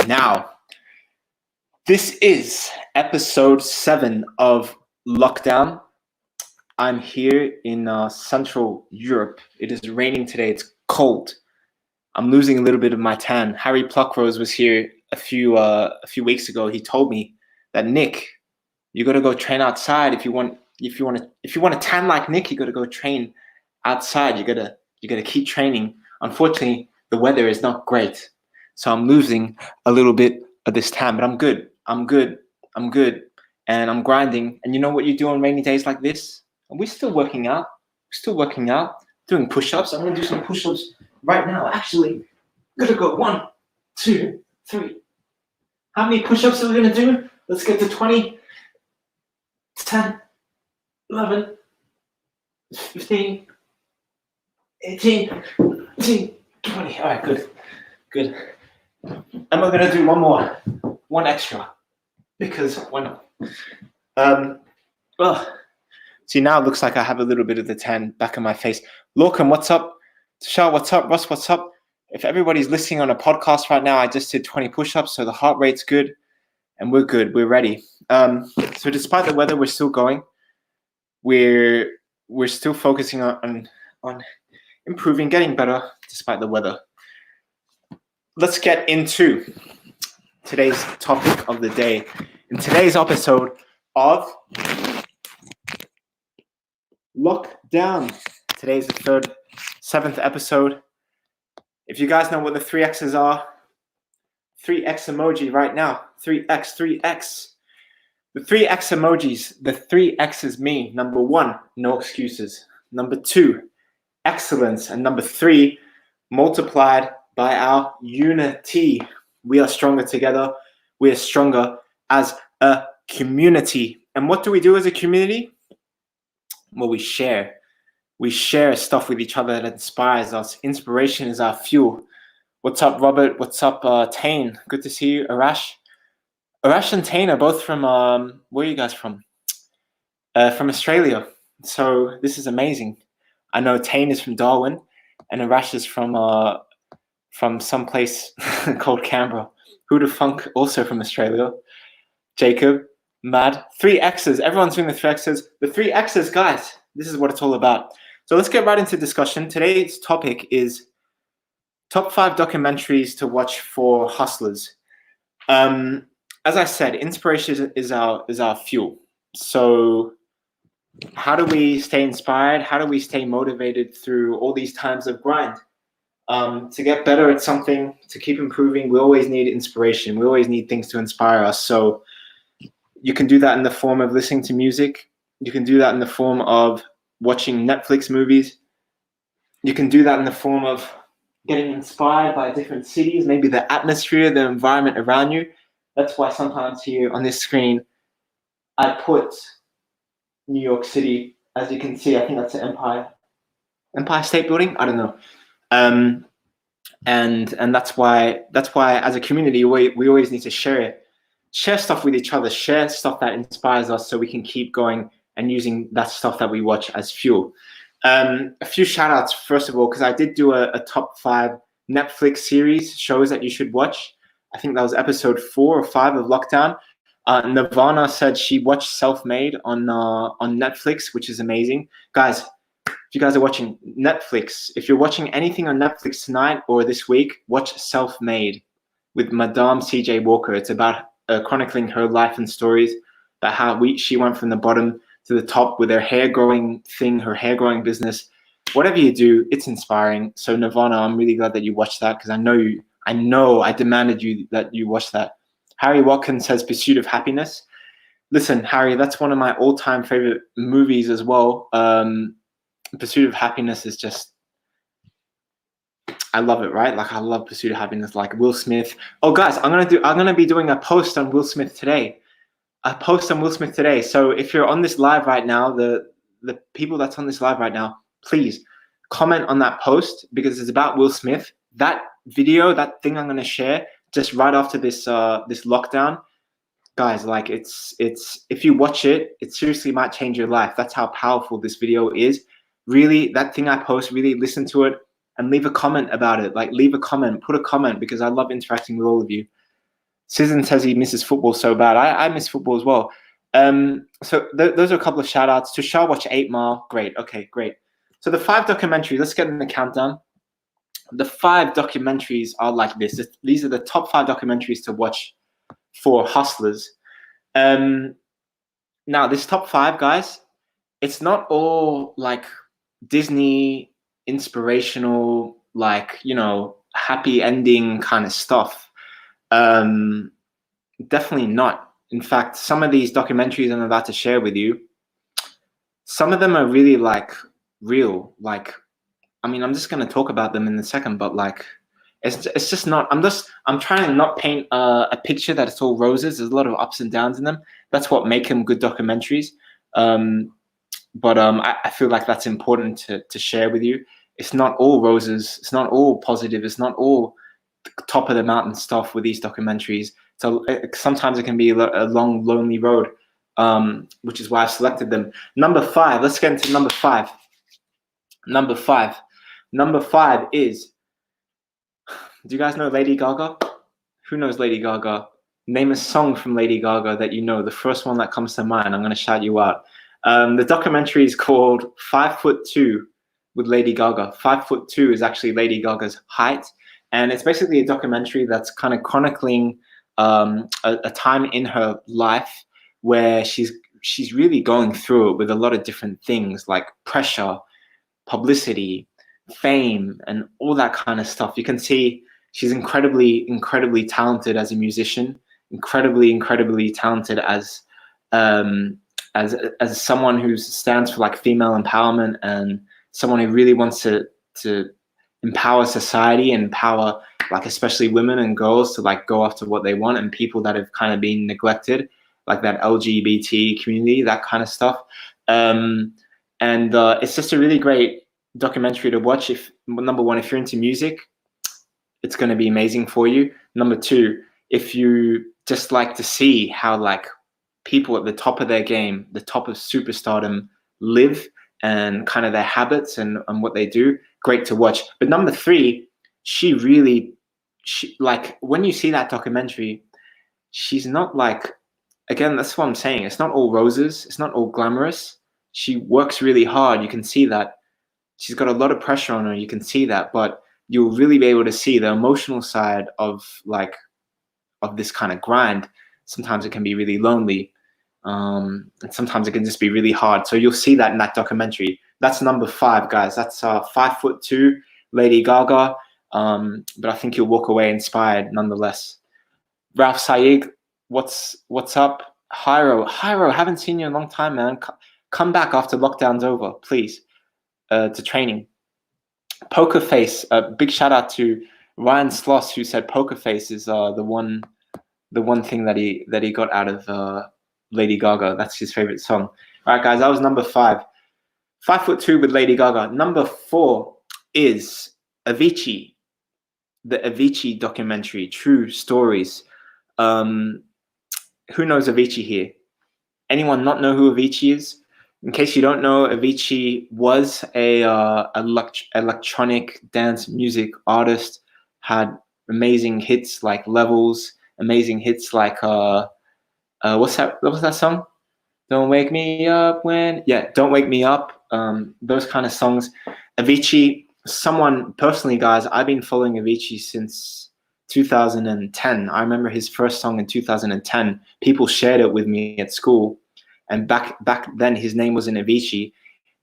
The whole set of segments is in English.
Now, this is episode 7 of Lockdown. I'm here in Central Europe. It is raining today. It's cold. I'm losing a little bit of my tan. Harry Pluckrose was here a few weeks ago. He told me that Nick, you got to go train outside if you want to tan like Nick. You got to go train outside. You got to keep training. Unfortunately, the weather is not great, so I'm losing a little bit of this tan. But I'm good. I'm good, and I'm grinding. And you know what you do on rainy days like this? We're still working out. Doing push-ups. I'm gonna do some push-ups right now. Actually, I'm gonna go 1, 2, 3. How many push-ups are we gonna do? Let's get to 20, 10, 11, 15, 18, 19, 20. All right, good. And we're gonna do one extra, because why not? See, now it looks like I have a little bit of the tan back on my face. Lorcan, what's up? Shah, what's up? Ross, what's up? If everybody's listening on a podcast right now, I just did 20 push-ups, so the heart rate's good, and we're good. We're ready. So despite the weather, we're still going. We're still focusing on improving, getting better despite the weather. Let's get into today's topic of the day. In today's episode of Lockdown. Today's the 7th episode. If you guys know what the 3X's are, 3X emoji right now. 3X. The 3X emojis, the 3X's mean: number 1, no excuses. Number 2, excellence. And number 3, multiplied by our unity. We are stronger together. We are stronger as a community. And what do we do as a community? Well, we share. We share stuff with each other that inspires us. Inspiration is our fuel. What's up, Robert? What's up, Tane? Good to see you. Arash and Tane are both from, where are you guys from? From Australia. So this is amazing. I know Tane is from Darwin, and Arash is from some place called Canberra. Who the funk, also from Australia. Jacob. Mad. 3X's. Everyone's doing the 3X's. The 3X's, guys. This is what it's all about. So let's get right into discussion. Today's topic is top 5 documentaries to watch for hustlers. As I said, inspiration is our fuel. So how do we stay inspired? How do we stay motivated through all these times of grind? To get better at something, to keep improving, we always need inspiration. We always need things to inspire us. So you can do that in the form of listening to music. You can do that in the form of watching Netflix movies. You can do that in the form of getting inspired by different cities, maybe the atmosphere, the environment around you. That's why sometimes here on this screen, I put New York City. As you can see, I think that's the Empire State Building. I don't know. And that's why as a community, we always need to share stuff with each other, share stuff that inspires us, so we can keep going and using that stuff that we watch as fuel. A few shout outs, first of all, because I did do a top 5 Netflix series shows that you should watch. I think that was episode 4 or 5 of Lockdown. Nirvana said she watched Self-Made on Netflix, which is amazing. Guys, if you guys are watching Netflix, if you're watching anything on Netflix tonight or this week, watch Self-Made with Madame C.J. Walker. It's about chronicling her life and stories, about how she went from the bottom to the top with her hair growing business. Whatever you do, it's inspiring. So Nirvana, I'm really glad that you watched that, because I demanded that you watch that. Harry Watkins says Pursuit of Happiness. Listen, Harry, that's one of my all-time favorite movies as well. Pursuit of Happiness is just, I love it, right? Like, I love Pursuit of Happiness, like Will Smith. Oh, guys, I'm gonna be doing a post on Will Smith today. So if you're on this live right now, the people that's on this live right now, please comment on that post, because it's about Will Smith. That video, that thing I'm gonna share just right after this lockdown, guys. Like, it's if you watch it, it seriously might change your life. That's how powerful this video is. Really, that thing I post, really listen to it. and leave a comment about it. Like, leave a comment, put a comment, because I love interacting with all of you. Susan says he misses football so bad. I miss football as well. So those are a couple of shout outs. To Shah, watch 8 Mile. Great. Okay, great. So the 5 documentaries, let's get in the countdown. The 5 documentaries are like this. These are the top 5 documentaries to watch for hustlers. Now, this top 5, guys, it's not all like Disney inspirational, like, you know, happy ending kind of stuff. Definitely not. In fact, some of these documentaries I'm about to share with you, some of them are really like real. Like, I mean, I'm just going to talk about them in a second, but like, it's just not. I'm trying to not paint a picture that it's all roses. There's a lot of ups and downs in them. That's what make them good documentaries. But I feel like that's important to share with you. It's not all roses. It's not all positive. It's not all top of the mountain stuff with these documentaries. So sometimes it can be a long, lonely road, which is why I've selected them. Number 5. Let's get into number 5. Number 5. Number 5 is. Do you guys know Lady Gaga? Who knows Lady Gaga? Name a song from Lady Gaga that you know. The first one that comes to mind. I'm going to shout you out. The documentary is called 5'2" with Lady Gaga. 5'2" is actually Lady Gaga's height. And it's basically a documentary that's kind of chronicling a time in her life where she's really going through it with a lot of different things like pressure, publicity, fame, and all that kind of stuff. You can see she's incredibly, incredibly talented as a musician, incredibly talented as someone who stands for like female empowerment and someone who really wants to empower society and empower like especially women and girls to like go after what they want, and people that have kind of been neglected, like that LGBT community, that kind of stuff. And it's just a really great documentary to watch. If number 1, if you're into music, it's going to be amazing for you. Number 2, if you just like to see how like people at the top of their game, the top of superstardom, live and kind of their habits and what they do, great to watch. But number 3, she like when you see that documentary, she's not like, again, that's what I'm saying. It's not all roses. It's not all glamorous. She works really hard. You can see that. She's got a lot of pressure on her. You can see that, but you'll really be able to see the emotional side of this kind of grind. Sometimes it can be really lonely. And sometimes it can just be really hard. So you'll see that in that documentary. That's number 5, guys. That's 5'2", Lady Gaga. But I think you'll walk away inspired nonetheless. Ralph Saeed, what's up? Hyro, haven't seen you in a long time, man. Come back after lockdown's over, please, to training. Poker Face, big shout out to Ryan Sloss, who said Poker Face is the one thing that he got out of Lady Gaga. That's his favorite song. All right, guys, that was number 5. 5'2" with Lady Gaga. Number 4 is Avicii, the Avicii documentary, True Stories. Who knows Avicii here? Anyone not know who Avicii is? In case you don't know, Avicii was a electronic dance music artist, had amazing hits like Levels, amazing hits like what's that song? Don't Wake Me Up When... Yeah, Don't Wake Me Up. Those kind of songs. Avicii, someone, personally, guys, I've been following Avicii since 2010. I remember his first song in 2010. People shared it with me at school. And back then, his name wasn't Avicii.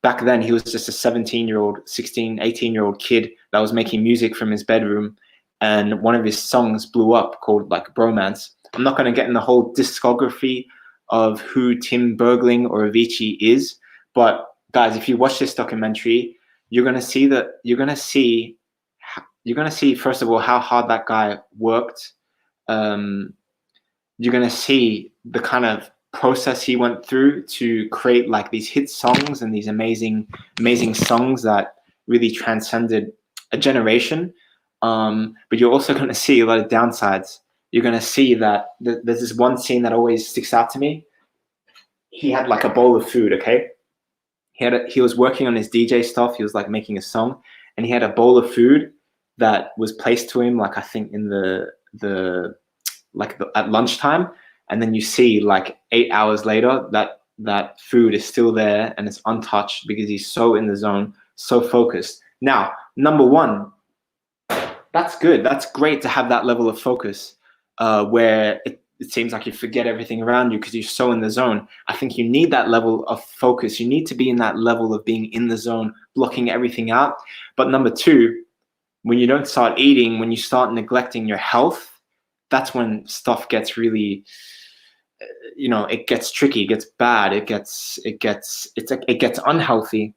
Back then, he was just a 17-year-old, 16, 18-year-old kid that was making music from his bedroom. And one of his songs blew up called like Bromance. I'm not going to get in the whole discography of who Tim Bergling or Avicii is. But guys, if you watch this documentary, you're going to see first of all how hard that guy worked. You're going to see the kind of process he went through to create like these hit songs and these amazing songs that really transcended a generation. But you're also going to see a lot of downsides. You're going to see that there's this one scene that always sticks out to me. He had like a bowl of food, okay? He was working on his DJ stuff. He was like making a song, and he had a bowl of food that was placed to him, like I think in at lunchtime, and then you see like 8 hours later that food is still there and it's untouched because he's so in the zone, so focused. Now, number one, that's good. That's great to have that level of focus where it seems like you forget everything around you because you're so in the zone. I think you need that level of focus. You need to be in that level of being in the zone, blocking everything out. But number two, when you don't start eating, when you start neglecting your health, that's when stuff gets really, it gets tricky, it gets bad, it gets unhealthy.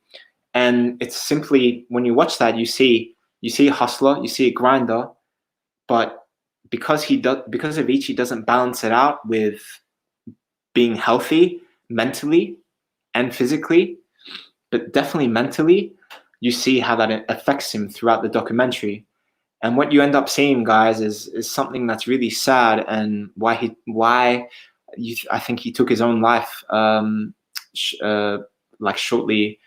And it's simply, when you watch that, you see a hustler, you see a grinder, but because Avicii doesn't balance it out with being healthy mentally and physically, but definitely mentally, you see how that affects him throughout the documentary. And what you end up seeing, guys, is something that's really sad, and I think he took his own life shortly,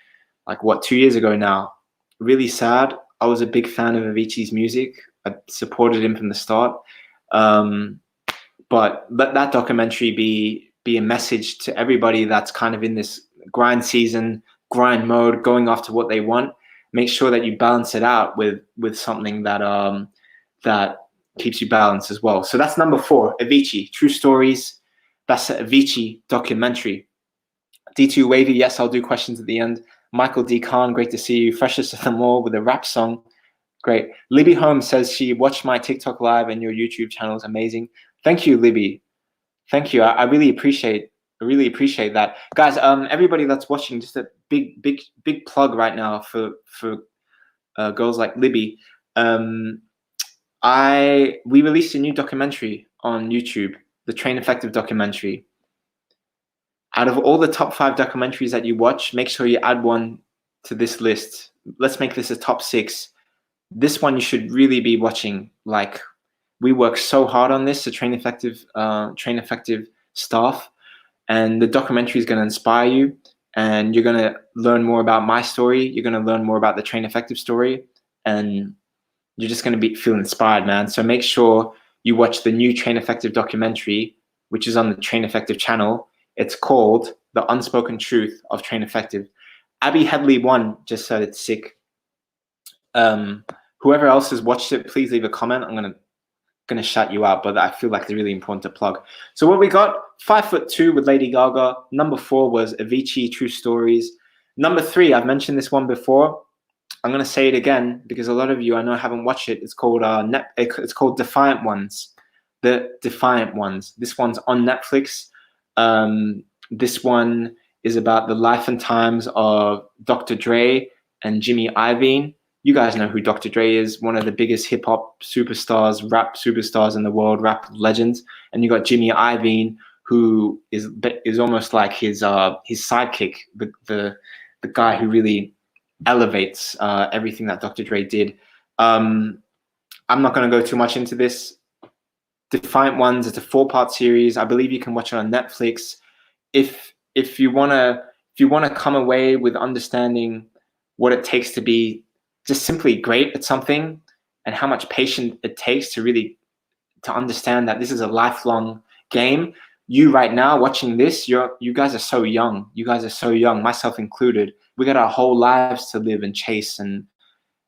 2 years ago now. Really sad. I was a big fan of Avicii's music. I supported him from the start. But let that documentary be a message to everybody that's kind of in this grind season, grind mode, going after what they want. Make sure that you balance it out with something that keeps you balanced as well. So that's number 4, Avicii, True Stories. That's the Avicii documentary. D2 Wavy, yes, I'll do questions at the end. Michael D. Khan, great to see you. Freshest of them all with a rap song. Great. Libby Holmes says she watched my TikTok live and your YouTube channel is amazing. Thank you, Libby. Thank you. I really appreciate that. Guys, everybody that's watching, just a big plug right now for girls like Libby. We released a new documentary on YouTube, the Train Effective documentary. Out of all the top 5 documentaries that you watch, make sure you add one to this list. Let's make this a top 6. This one you should really be watching. Like, we work so hard on this, the Train Effective staff, and the documentary is going to inspire you, and you're going to learn more about my story. You're going to learn more about the Train Effective story, and you're just going to feel inspired, man. So make sure you watch the new Train Effective documentary, which is on the Train Effective channel. It's called The Unspoken Truth of Train Effective. Abby Headley 1 just said it's sick. Whoever else has watched it, please leave a comment. I'm gonna shout you out, but I feel like it's really important to plug. So what we got, 5'2" with Lady Gaga. Number 4 was Avicii, True Stories. Number 3, I've mentioned this one before. I'm gonna say it again because a lot of you I know haven't watched it. It's called it's called Defiant Ones. The Defiant Ones. This one's on Netflix. This one is about the life and times of Dr. Dre and Jimmy Iovine. You guys know who Dr. Dre is, one of the biggest hip-hop superstars, rap superstars in the world, rap legends. And you got Jimmy Iovine, who is almost like his sidekick, the guy who really elevates everything that Dr. Dre did. I'm not going to go too much into this. Defiant Ones, it's a 4-part series. I believe you can watch it on Netflix. If you wanna come away with understanding what it takes to be just simply great at something, and how much patience it takes to understand that this is a lifelong game. You right now watching this, you guys are so young. You guys are so young, myself included. We got our whole lives to live and chase and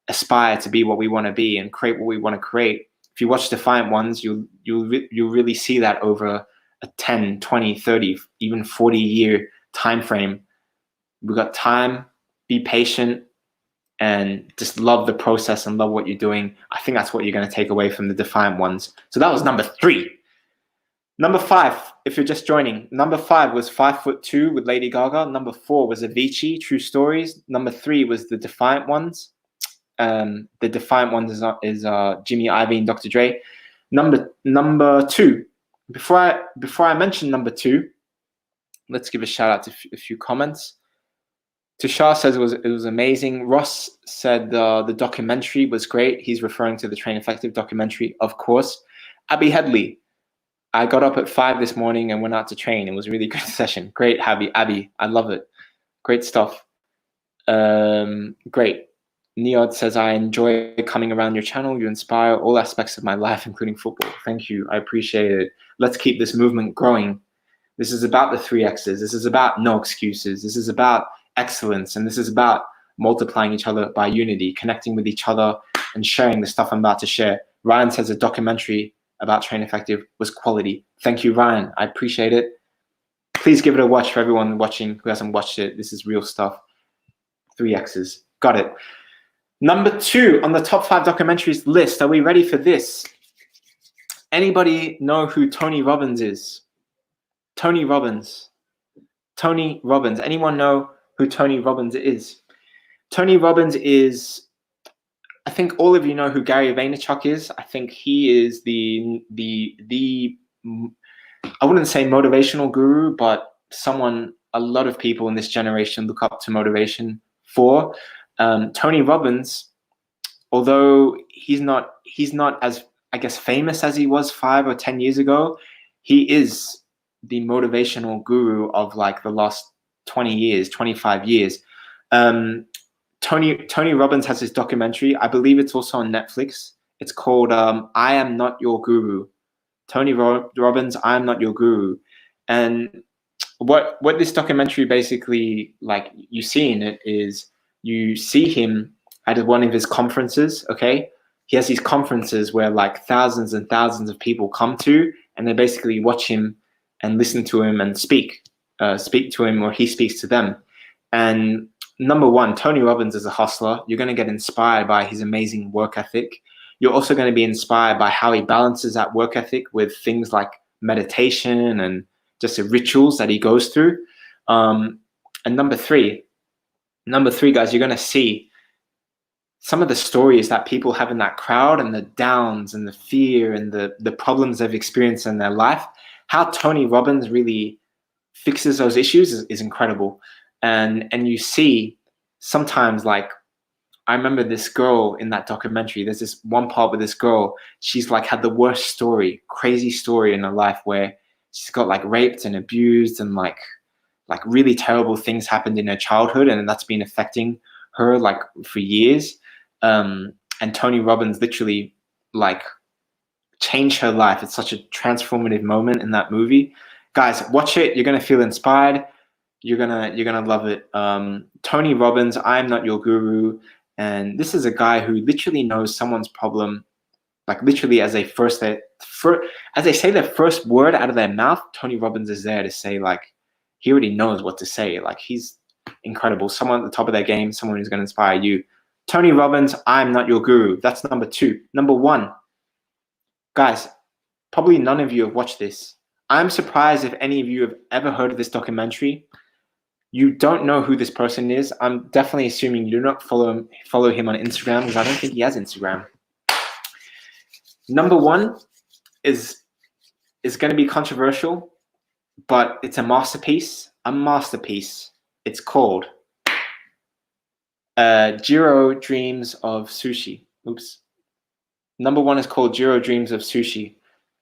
aspire to be what we want to be and create what we want to create. If you watch Defiant Ones, you'll really see that over a 10, 20, 30, even 40-year time frame. We've got time, be patient, and just love the process and love what you're doing. I think that's what you're going to take away from the Defiant Ones. So that was number 3. Number 5, if you're just joining, number 5 was 5'2" with Lady Gaga. Number 4 was Avicii, True Stories. Number 3 was the Defiant Ones. The Defiant Ones is Jimmy Iovine, Dr. Dre. Number 2. Before I mention number 2, let's give a shout out to a few comments. Tushar says it was amazing. Ross said the documentary was great. He's referring to the Train Effective documentary, of course. Abby Headley, I got up at 5 this morning and went out to train. It was a really good session. Great, Abby. I love it. Great stuff. Great. Neod says, I enjoy coming around your channel. You inspire all aspects of my life, including football. Thank you. I appreciate it. Let's keep this movement growing. This is about the 3Xs. This is about no excuses. This is about excellence. And this is about multiplying each other by unity, connecting with each other and sharing the stuff I'm about to share. Ryan says a documentary about Train Effective was quality. Thank you, Ryan. I appreciate it. Please give it a watch for everyone watching who hasn't watched it. This is real stuff. 3Xs. Got it. Number 2 on the top 5 documentaries list. Are we ready for this? Anybody know who Tony Robbins is? Tony Robbins. Tony Robbins. Anyone know who Tony Robbins is? Tony Robbins is, I think all of you know who Gary Vaynerchuk is. I think he is the I wouldn't say motivational guru, but someone a lot of people in this generation look up to motivation for. Tony Robbins, although he's not as, I guess, famous as he was 5 or 10 years ago, he is the motivational guru of like the last 20 years, 25 years. Tony Robbins has this documentary. I believe it's also on Netflix. It's called I Am Not Your Guru. Tony Robbins, I Am Not Your Guru. And what this documentary basically, like, you see in it is you see him at one of his conferences, okay? He has these conferences where like thousands and thousands of people come to, and they basically watch him and listen to him and speak to him, or he speaks to them. And number 1, Tony Robbins is a hustler. You're going to get inspired by his amazing work ethic. You're also going to be inspired by how he balances that work ethic with things like meditation and just the rituals that he goes through. And number three, guys, you're going to see some of the stories that people have in that crowd, and the downs and the fear and the problems they've experienced in their life. How Tony Robbins really fixes those issues is incredible. And you see sometimes, like, I remember this girl in that documentary. There's this one part with this girl. She's like had the worst story, crazy story in her life, where she's got like raped and abused, and like really terrible things happened in her childhood, and that's been affecting her like for years. And Tony Robbins literally like changed her life. It's such a transformative moment in that movie. Guys, watch it. You're gonna feel inspired. You're gonna love it. Tony Robbins, I Am Not Your Guru. And this is a guy who literally knows someone's problem, like literally as they say their first word out of their mouth. Tony Robbins is there to say, like, he already knows what to say. Like, he's incredible. Someone at the top of their game, someone who's going to inspire you. Tony Robbins, I'm Not Your Guru. That's number 2. Number 1, guys, probably none of you have watched this. I'm surprised if any of you have ever heard of this documentary. You don't know who this person is. I'm definitely assuming you do not follow him on Instagram, because I don't think he has Instagram. Number 1 is going to be controversial, but it's a masterpiece. A masterpiece. It's called Jiro Dreams of Sushi. Oops. Number 1 is called Jiro Dreams of Sushi.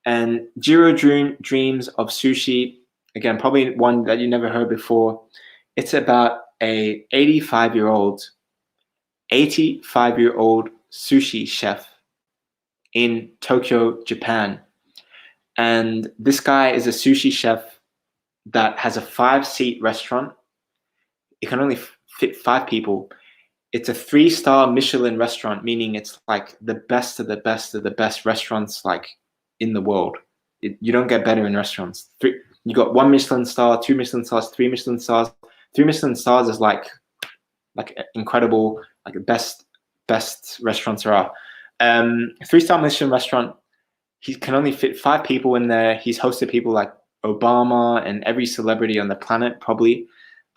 And Jiro Dreams of Sushi, again, probably one that you never heard before. It's about a 85-year-old sushi chef in Tokyo, Japan. And this guy is a sushi chef that has a 5-seat restaurant. It can only fit 5 people. It's a 3-star Michelin restaurant, meaning it's like the best of the best of the best restaurants like in the world. You don't get better in restaurants. You got 1 Michelin star, 2 Michelin stars, 3 Michelin stars. 3 Michelin stars is like incredible, like the best restaurants there are. 3-star Michelin restaurant. He can only fit 5 people in there. He's hosted people like Obama and every celebrity on the planet, probably.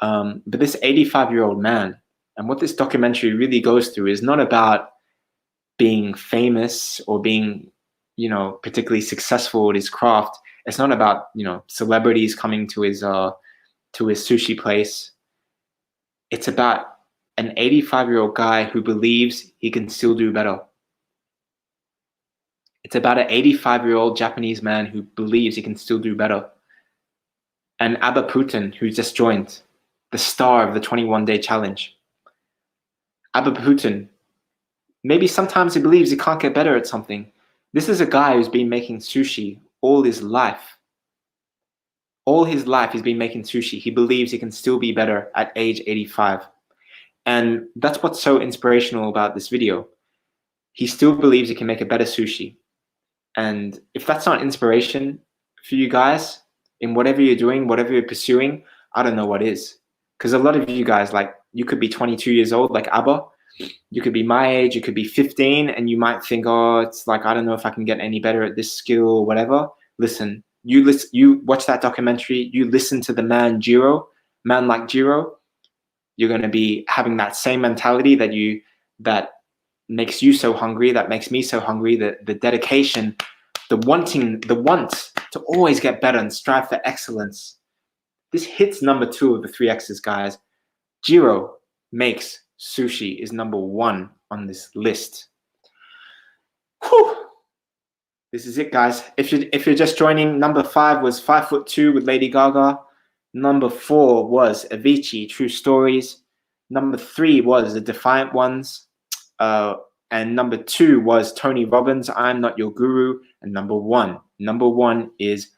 But this 85-year-old man, and what this documentary really goes through is not about being famous or being, particularly successful at his craft. It's not about, celebrities coming to his sushi place. It's about an 85-year-old guy who believes he can still do better. It's about an 85-year-old Japanese man who believes he can still do better. And Abba Putin, who just joined, the star of the 21-day challenge. Abba Putin Maybe sometimes he believes he can't get better at something. This is a guy who's been making sushi all his life. All his life he's been making sushi. He believes he can still be better at age 85. And that's what's so inspirational about this video. He still believes he can make a better sushi. And if that's not inspiration for you guys in whatever you're doing, whatever you're pursuing, I don't know what is. Because a lot of you guys, like, you could be 22 years old, like Abba. You could be my age, you could be 15, and you might think, oh, it's like, I don't know if I can get any better at this skill or whatever. Listen, you watch that documentary, you listen to the man like Jiro, you're going to be having that same mentality that makes you so hungry, that makes me so hungry, the dedication, the want to always get better and strive for excellence. This hits number 2 of the 3 X's, guys. Jiro makes sushi is number 1 on this list. Whew. This is it, guys. If you're just joining, number 5 was 5'2" with Lady Gaga. Number 4 was Avicii, True Stories. Number 3 was The Defiant Ones. And number 2 was Tony Robbins, I'm Not Your Guru. And number one is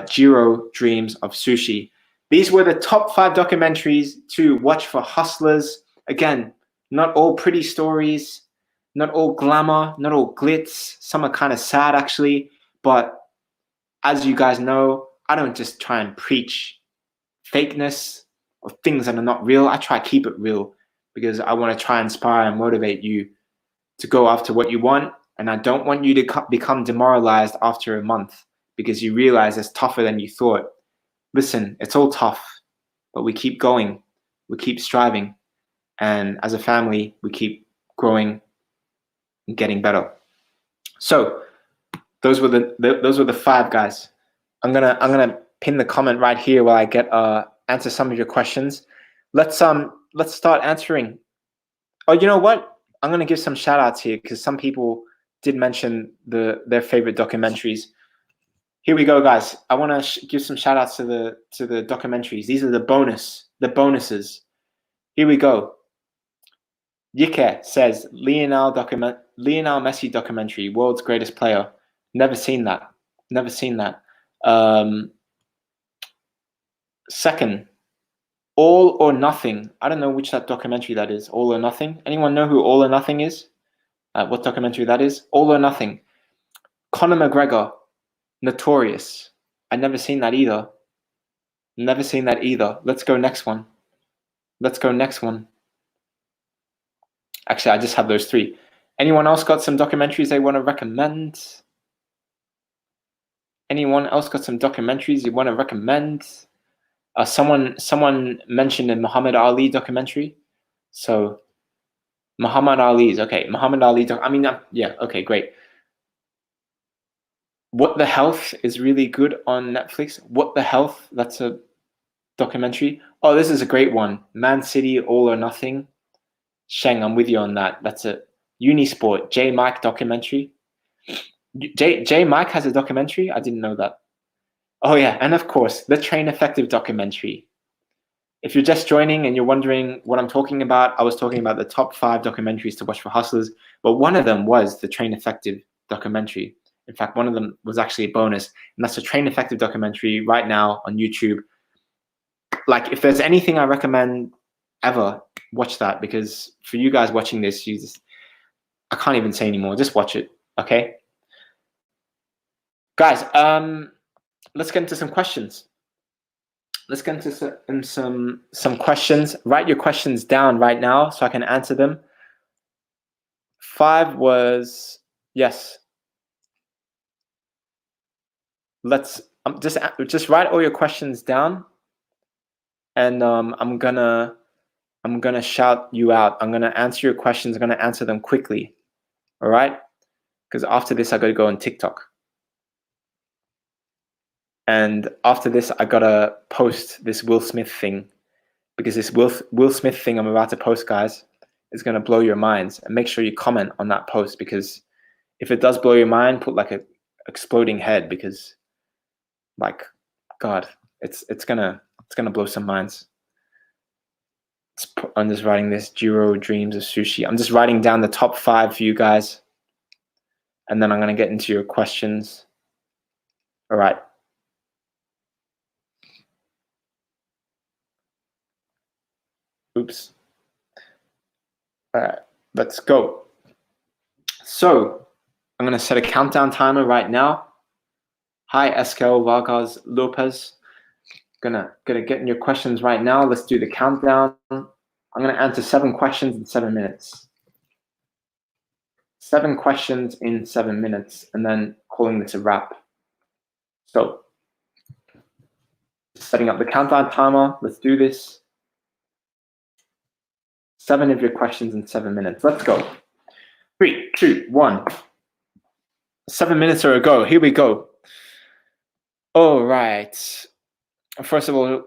Jiro Dreams of Sushi. These were the top 5 documentaries to watch for hustlers. Again, not all pretty stories, not all glamour, not all glitz. Some are kind of sad, actually. But as you guys know, I don't just try and preach fakeness or things that are not real. I try to keep it real because I want to try and inspire and motivate you to go after what you want. And I don't want you to become demoralized after a month because you realize it's tougher than you thought. Listen, it's all tough, but we keep going. We keep striving. And as a family, we keep growing and getting better. So those were the 5, guys. I'm gonna pin the comment right here while I get answer some of your questions. Let's start answering. Oh, you know what? I'm gonna give some shout outs here because some people did mention their favorite documentaries. Here we go, guys. I want to give some shout outs to the documentaries. These are the bonuses. Here we go. Yike says Lionel Messi documentary, world's greatest player. Never seen that. Second, All or Nothing. I don't know which that documentary that is. All or Nothing. Anyone know who All or Nothing is? What documentary that is? All or Nothing. Conor McGregor, Notorious. I've never seen that either. Let's go next one. Actually, I just have those 3. Anyone else got some documentaries they want to recommend? Someone mentioned a Muhammad Ali documentary. So Muhammad Ali's okay. Muhammad Ali. Yeah. Okay, great. What the Health is really good on Netflix. What the Health? That's a documentary. Oh, this is a great one. Man City, All or Nothing. Sheng, I'm with you on that. That's a Unisport. J Mike documentary. J Mike has a documentary. I didn't know that. Oh yeah, and of course the Train Effective documentary. If you're just joining and you're wondering what I'm talking about, I was talking about the top 5 documentaries to watch for hustlers, but one of them was the Train Effective documentary. In fact, one of them was actually a bonus, and that's a Train Effective documentary right now on YouTube. Like, if there's anything I recommend ever, watch that, because for you guys watching this, I can't even say anymore. Just watch it, okay? Guys, let's get into some questions. Some questions. Write your questions down right now so I can answer them. 5 was yes. Let's just write all your questions down, and I'm gonna shout you out. I'm gonna answer your questions. I'm gonna answer them quickly. All right? Because after this, I gotta go on TikTok. And after this, I gotta post this Will Smith thing, because this Will Smith thing I'm about to post, guys, is gonna blow your minds. And make sure you comment on that post, because if it does blow your mind, put like a exploding head, because, like, God, it's gonna blow some minds. I'm just writing this. Jiro dreams of sushi. I'm just writing down the top 5 for you guys. And then I'm going to get into your questions. All right. Oops. All right, let's go. So I'm going to set a countdown timer right now. Hi, Eskel Vargas Lopez. Gonna get in your questions right now. Let's do the countdown. I'm going to answer 7 questions in 7 minutes. 7 questions in 7 minutes, and then calling this a wrap. So setting up the countdown timer. Let's do this. 7 of your questions in 7 minutes. Let's go. 3, 2, 1. 7 minutes are a go. Here we go. All right. First of all,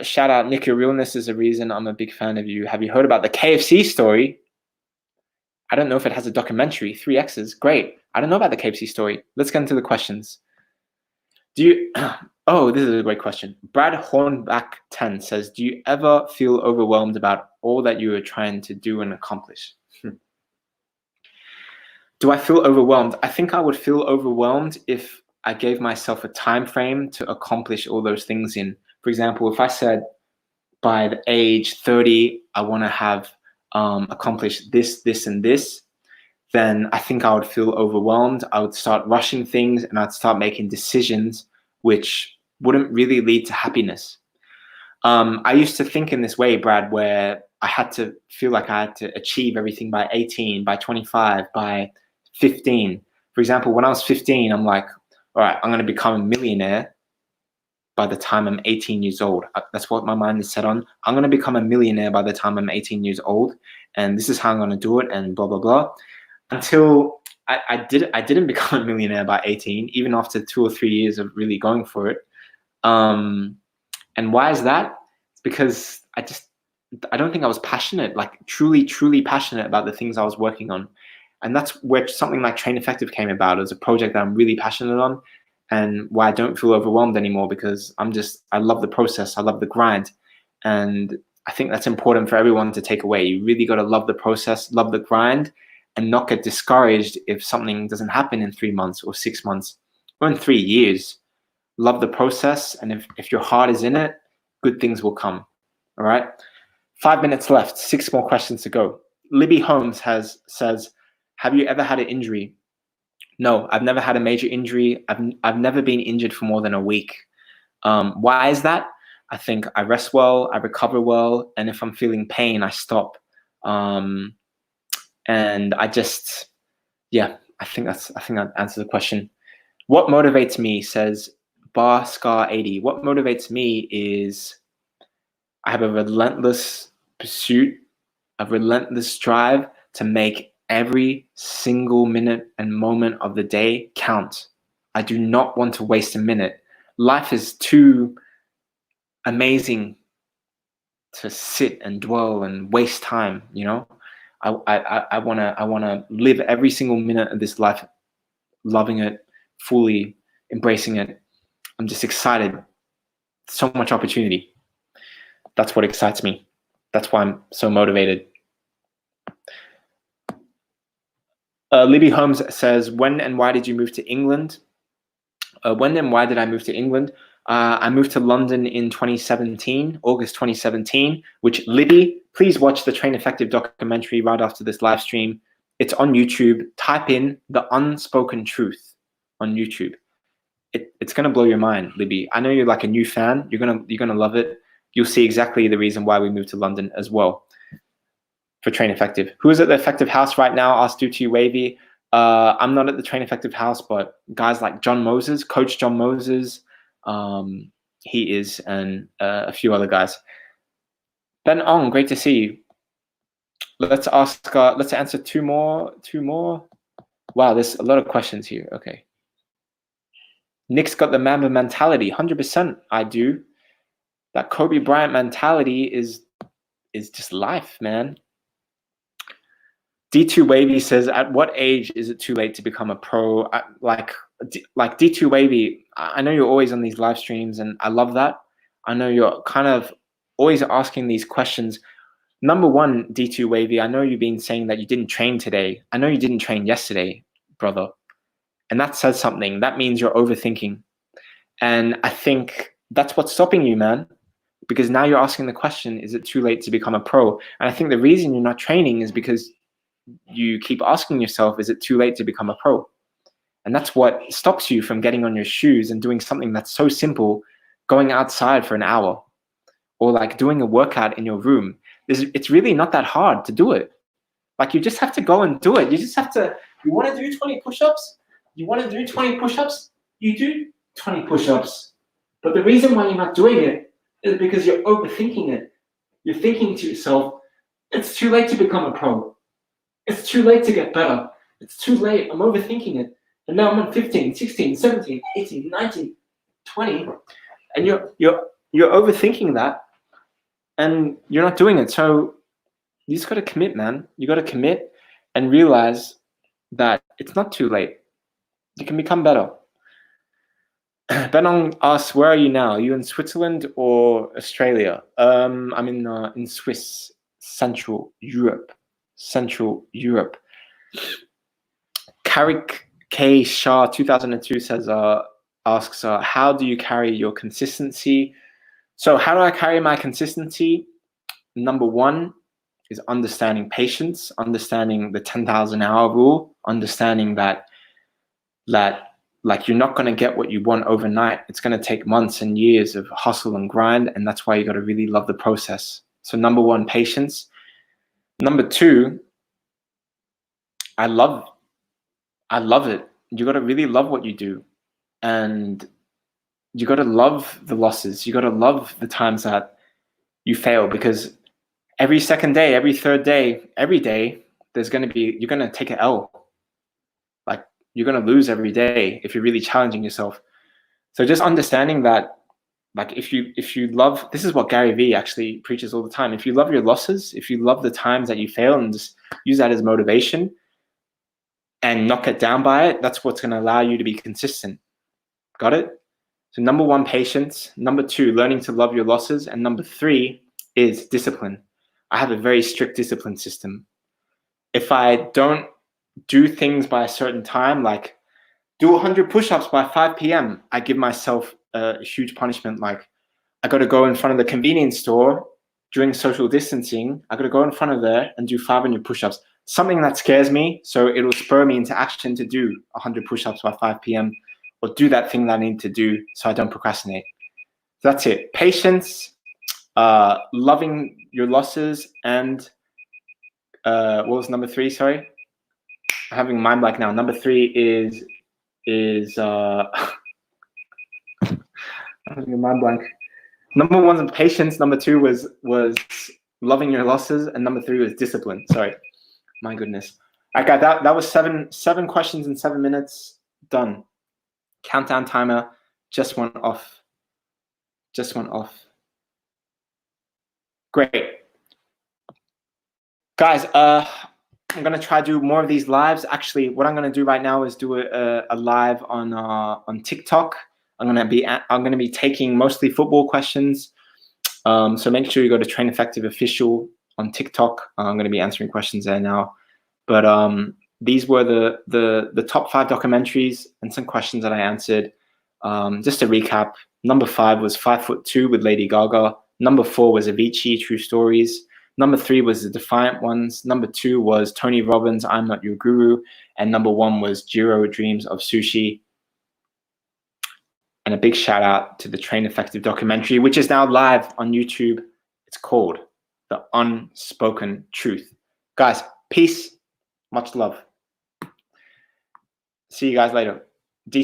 shout out Nick. Your realness is a reason I'm a big fan of you. Have you heard about the KFC story? I don't know if it has a documentary. 3 X's. Great. I don't know about the KFC story. Let's get into the questions. Do you... Oh, this is a great question. Brad Hornback 10 says, do you ever feel overwhelmed about all that you are trying to do and accomplish? Do I feel overwhelmed? I think I would feel overwhelmed if I gave myself a time frame to accomplish all those things in. For example, if I said by the age 30, I want to have accomplished this, this, and this, then I think I would feel overwhelmed. I would start rushing things and I'd start making decisions which wouldn't really lead to happiness. I used to think in this way, Brad, where I had to feel like I had to achieve everything by 18, by 25, by 15. For example, when I was 15, I'm like, all right, I'm going to become a millionaire by the time I'm 18 years old. That's what my mind is set on. I'm going to become a millionaire by the time I'm 18 years old. And this is how I'm going to do it and blah, blah, blah. Until I didn't become a millionaire by 18, even after 2 or 3 years of really going for it. And why is that? It's because I don't think I was passionate, like truly passionate about the things I was working on. And that's where something like Train Effective came about. It was a project that I'm really passionate on, and why I don't feel overwhelmed anymore, because I love the process. I love the grind. And I think that's important for everyone to take away. You really got to love the process, love the grind, and not get discouraged if something doesn't happen in 3 months or 6 months or in 3 years. Love the process. And if your heart is in it, good things will come. All right. 5 minutes left, 6 more questions to go. Libby Holmes says, have you ever had an injury? No, I've never had a major injury. I've never been injured for more than a week. Why is that? I think I rest well, I recover well, and if I'm feeling pain, I stop. And I just, yeah, I think that answers the question. What motivates me, says Bar Scar 80. What motivates me is I have a relentless pursuit, a relentless drive to make every single minute and moment of the day count. I do not want to waste a minute. Life is too amazing to sit and dwell and waste time, you know? I wanna live every single minute of this life, loving it, fully embracing it. I'm just excited. So much opportunity. That's what excites me. That's why I'm so motivated. Libby Holmes says, when and why did you move to England? When and why did I move to England? I moved to London in 2017, August 2017, which Libby, please watch the Train Effective documentary right after this live stream. It's on YouTube. Type in The Unspoken Truth on YouTube. It's going to blow your mind, Libby. I know you're like a new fan. You're gonna love it. You'll see exactly the reason why we moved to London as well for Train Effective. Who is at the Effective House right now? Asked due to Wavy. I'm not at the Train Effective House, but guys like John Moses, Coach John Moses, he is, and a few other guys. Ben Ong, great to see you. Let's answer two more. Wow, there's a lot of questions here. Okay. Nick's got the Mamba mentality. 100% I do. That Kobe Bryant mentality is just life, man. D2 Wavy says, at what age is it too late to become a pro? Like D2 Wavy, I know you're always on these live streams, and I love that. I know you're kind of always asking these questions. Number one, D2 Wavy, I know you've been saying that you didn't train today. I know you didn't train yesterday, brother. And that says something. That means you're overthinking. And I think that's what's stopping you, man. Because now you're asking the question, is it too late to become a pro? And I think the reason you're not training is because you keep asking yourself, is it too late to become a pro? And that's what stops you from getting on your shoes and doing something that's so simple, going outside for an hour, or like doing a workout in your room. It's really not that hard to do it. Like, you just have to go and do it. You just have to, you want to do 20 push-ups? You want to do 20 push-ups? You do 20 push-ups. But the reason why you're not doing it is because you're overthinking it. You're thinking to yourself, it's too late to become a pro. It's too late to get better. It's too late. I'm overthinking it. And now I'm on 15, 16, 17, 18, 19, 20. And you're overthinking that, and you're not doing it. So you just got to commit, man. You got to commit and realize that it's not too late. You can become better. Benong asks, where are you now? Are you in Switzerland or Australia? I'm in Swiss, Central Europe. Central Europe. Karik K. Shah 2002 says, asks, how do you carry your consistency? So how do I carry my consistency? Number one is understanding patience, understanding the 10,000 hour rule, understanding that like, you're not going to get what you want overnight. It's going to take months and years of hustle and grind, and that's why you got to really love the process. So number one, patience. Number two, I love it. You got to really love what you do, and you got to love the losses. You got to love the times that you fail, because every second day, every third day, every day, you're going to take an L. Like, you're going to lose every day if you're really challenging yourself. So just understanding that, like, if you love, this is what Gary Vee actually preaches all the time. If you love your losses, if you love the times that you fail, and just use that as motivation and not get down by it, that's what's going to allow you to be consistent. Got it? So number one, patience. Number two, learning to love your losses. And number three is discipline. I have a very strict discipline system. If I don't do things by a certain time, like do 100 push-ups by 5 p.m., I give myself a huge punishment. Like, I got to go in front of the convenience store during social distancing. I got to go in front of there and do 500 push-ups. Something that scares me, so it'll spur me into action to do 100 push-ups by 5 p.m. or do that thing that I need to do so I don't procrastinate. So that's it. Patience, loving your losses, and what was number three? Sorry, I'm having mind blank now. Number three is I'm having a mind blank. Number one was patience. Number two was loving your losses, and number three was discipline. Sorry, my goodness. I got that was seven questions in 7 minutes. Done. Countdown timer just went off. Great, guys. I'm gonna try to do more of these lives. Actually, what I'm gonna do right now is do a live on TikTok. I'm gonna be taking mostly football questions. So make sure you go to Train Effective Official on TikTok. I'm gonna be answering questions there now. But these were the top 5 documentaries and some questions that I answered. Just to recap, number 5 was 5'2" with Lady Gaga. Number 4 was Avicii, True Stories. Number 3 was The Defiant Ones. Number 2 was Tony Robbins, I'm Not Your Guru. And number 1 was Jiro, Dreams of Sushi. And a big shout out to the Train Effective documentary, which is now live on YouTube. It's called The Unspoken Truth. Guys, peace. Much love. See you guys later. D2.